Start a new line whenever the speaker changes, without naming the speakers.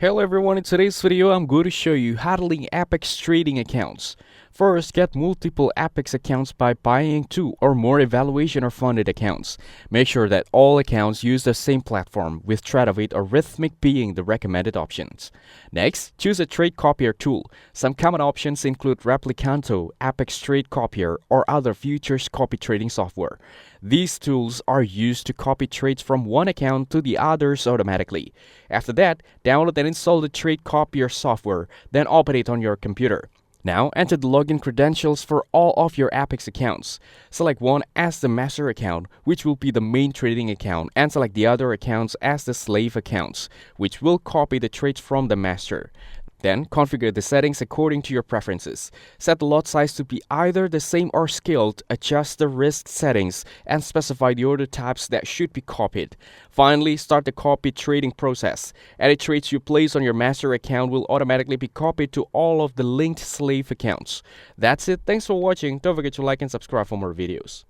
Hello everyone, in today's video I'm going to show you how to link Apex trading accounts. First, get multiple Apex accounts by buying 2 or more evaluation or funded accounts. Make sure that all accounts use the same platform, with Tradovate or Rithmic being the recommended options. Next, choose a trade copier tool. Some common options include Replicanto, Apex Trade Copier, or other futures copy trading software. These tools are used to copy trades from one account to the others automatically. After that, download and install the Trade Copier software, then open it on your computer. Now, enter the login credentials for all of your Apex accounts. Select one as the master account, which will be the main trading account, and select the other accounts as the slave accounts, which will copy the trades from the master. Then, configure the settings according to your preferences. Set the lot size to be either the same or scaled, adjust the risk settings, and specify the order types that should be copied. Finally, start the copy trading process. Any trades you place on your master account will automatically be copied to all of the linked slave accounts. That's it. Thanks for watching. Don't forget to like and subscribe for more videos.